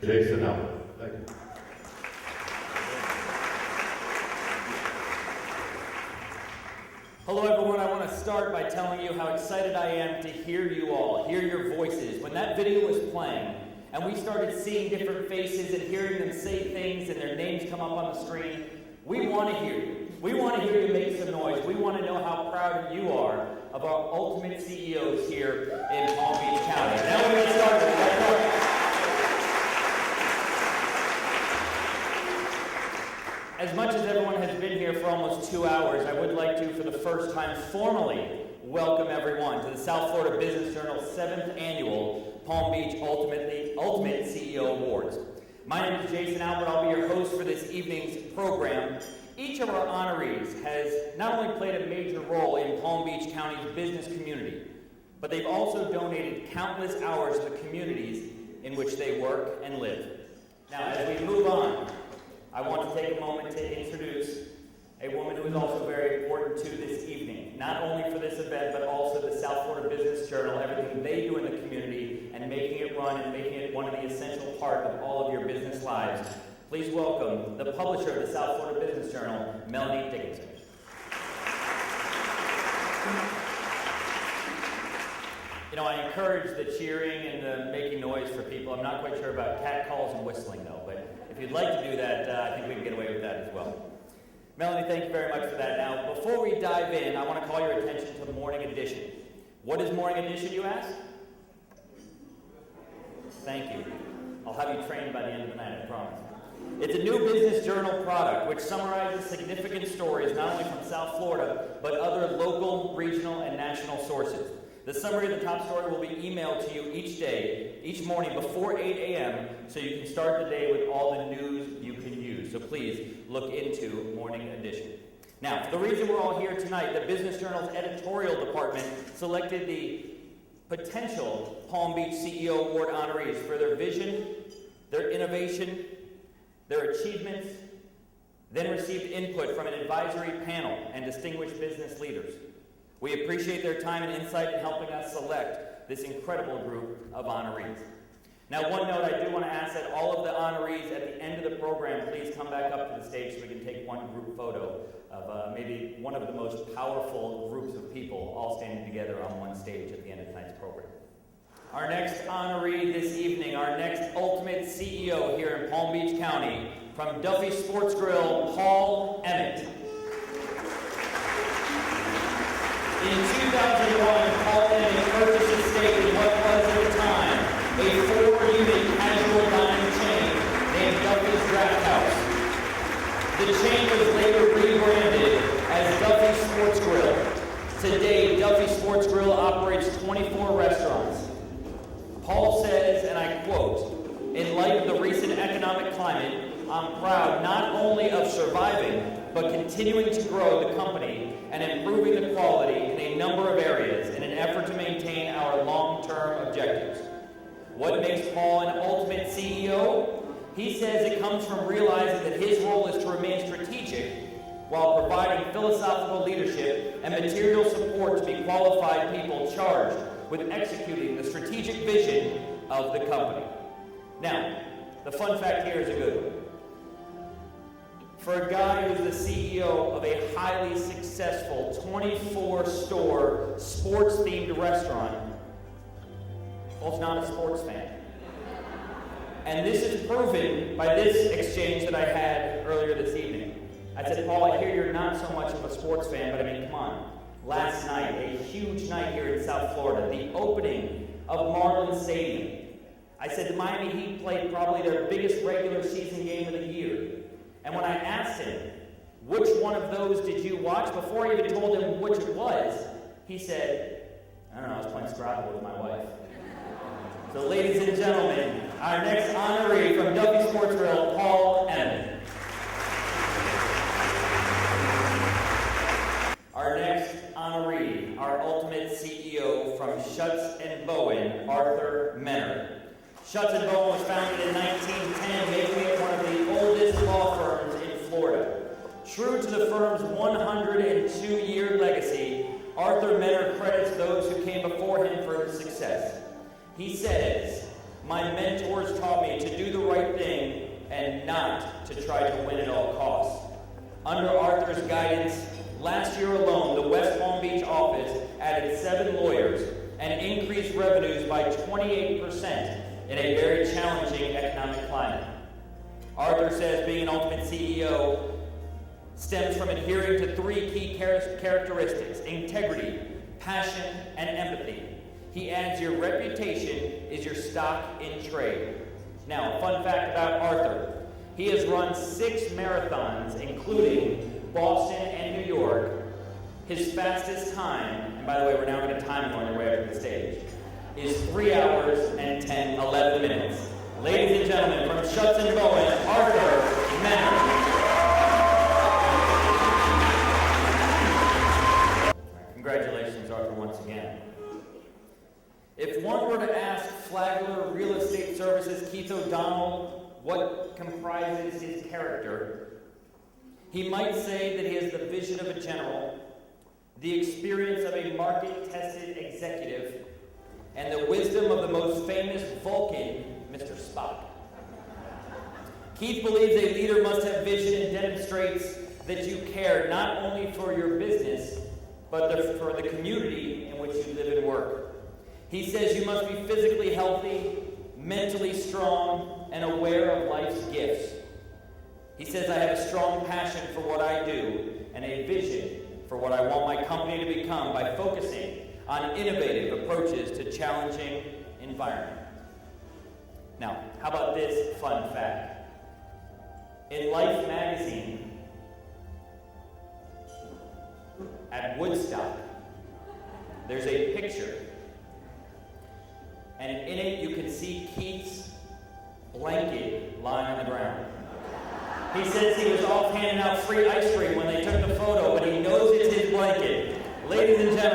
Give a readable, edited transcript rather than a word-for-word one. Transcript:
Jason Alpert. Thank you. Hello everyone, I want to start by telling you how excited I am to hear you all, hear your voices. When that video was playing and we started seeing different faces and hearing them say things and their names come up on the screen, we want to hear you. We want to hear you make some noise. We want to know how proud you are of our ultimate CEOs here in Palm Beach County. Now we're going to start with that. As much as everyone has been here for almost 2 hours, I would like to, for the first time, formally welcome everyone to the South Florida Business Journal's 7th Annual Palm Beach Ultimate CEO Awards. My name is Jason Alpert. I'll be your host for this evening's program. Each of our honorees has not only played a major role in Palm Beach County's business community, but they've also donated countless hours to the communities in which they work and live. Now, as we move on, I want to take a moment to introduce a woman who is also very important to this evening, not only for this event, but also the South Florida Business Journal, everything they do in the community, and making it run and making it one of the essential part of all of your business lives. Please welcome the publisher of the South Florida Business Journal, Melanie Dickinson. You know, I encourage the cheering and the making noise for people. I'm not quite sure about cat calls and whistling, though, but if you'd like to do that, I think we can get away with that as well. Melanie, thank you very much for that. Now, before we dive in, I want to call your attention to the morning edition. What is morning edition, you ask? Thank you. I'll have you trained by the end of the night, I promise. It's a new business journal product which summarizes significant stories not only from South Florida, but other local, regional, and national sources. The summary of the top story will be emailed to you each day, each morning before 8 a.m., so you can start the day with all the news you can use. So please look into Morning Edition. Now, for the reason we're all here tonight, the Business Journal's editorial department selected the potential Palm Beach CEO Award honorees for their vision, their innovation, their achievements, then received input from an advisory panel and distinguished business leaders. We appreciate their time and insight in helping us select this incredible group of honorees. Now, one note, I do want to ask that all of the honorees at the end of the program please come back up to the stage so we can take one group photo of maybe one of the most powerful groups of people all standing together on one stage at the end of tonight's program. Our next honoree this evening, our next ultimate CEO here in Palm Beach County, from Duffy Sports Grill, Paul Emmett. In 2001, Paul Emmett purchased a stake in what was at the time a 4-unit casual dining chain named Duffy's Draft House. The chain was later rebranded as Duffy Sports Grill. Today, Duffy Sports Grill operates 24 restaurants. Paul says, and I quote, "In light of the recent economic climate, I'm proud not only of surviving, but continuing to grow the company and improving the quality in a number of areas in an effort to maintain our long-term objectives." What makes Paul an ultimate CEO? He says it comes from realizing that his role is to remain strategic while providing philosophical leadership and material support to be qualified people charged with executing the strategic vision of the company. Now, the fun fact here is a good one. For a guy who's the CEO of a highly successful 24-store sports-themed restaurant, Paul's not a sports fan. And this is proven by this exchange that I had earlier this evening. I said, "Paul, I hear you're not so much of a sports fan, but I mean, come on. Last night, a huge night here in South Florida, the opening of Marlins Stadium. I said the Miami Heat played probably their biggest regular season game of the year. And when I asked him, which one of those did you watch, before I even told him which it was, he said, I don't know, I was playing Scrabble with my wife." So ladies and gentlemen, our next honoree from Duffy Sports Grill, Paul Emmett. Our next honoree, our ultimate CEO from Schutz & Bowen, Arthur Menner. Schutz & Bowen was founded in 1910, making it one of the oldest law firms in Florida. True to the firm's 102-year legacy, Arthur Menner credits those who came before him for his success. He says, "My mentors taught me to do the right and not to try to win at all costs. Under Arthur's guidance, last year alone, the West Palm Beach office added 7 lawyers and increased revenues by 28% in a very challenging economic climate. Arthur says being an ultimate CEO stems from adhering to 3 key characteristics: integrity, passion, and empathy. He adds your reputation is your stock in trade. Now, a fun fact about Arthur. He has run 6 marathons, including Boston and New York. His fastest time, and by the way, we're now going to time you on your way up to the stage, is 3 hours and 11 minutes. Ladies and gentlemen, from Schutz and Bowen, Arthur Menner. Congratulations, Arthur, once again. If one were to ask Flagler Real Estate Services Keith O'Donnell what comprises his character, he might say that he has the vision of a general, the experience of a market-tested executive, and the wisdom of the most famous Vulcan, Mr. Spock. Keith believes a leader must have vision and demonstrates that you care not only for your business, but for the community in which you live and work. He says you must be physically healthy, mentally strong, and aware of life's gifts. He says I have a strong passion for what I do and a vision for what I want my company to become by focusing on innovative approaches to challenging environments. Now, how about this fun fact? In Life magazine, at Woodstock, there's a picture, and in it you can see Keith's blanket lying on the ground. He says he was off handing out free ice cream when they took the photo, but he knows it's his blanket. Ladies and gentlemen,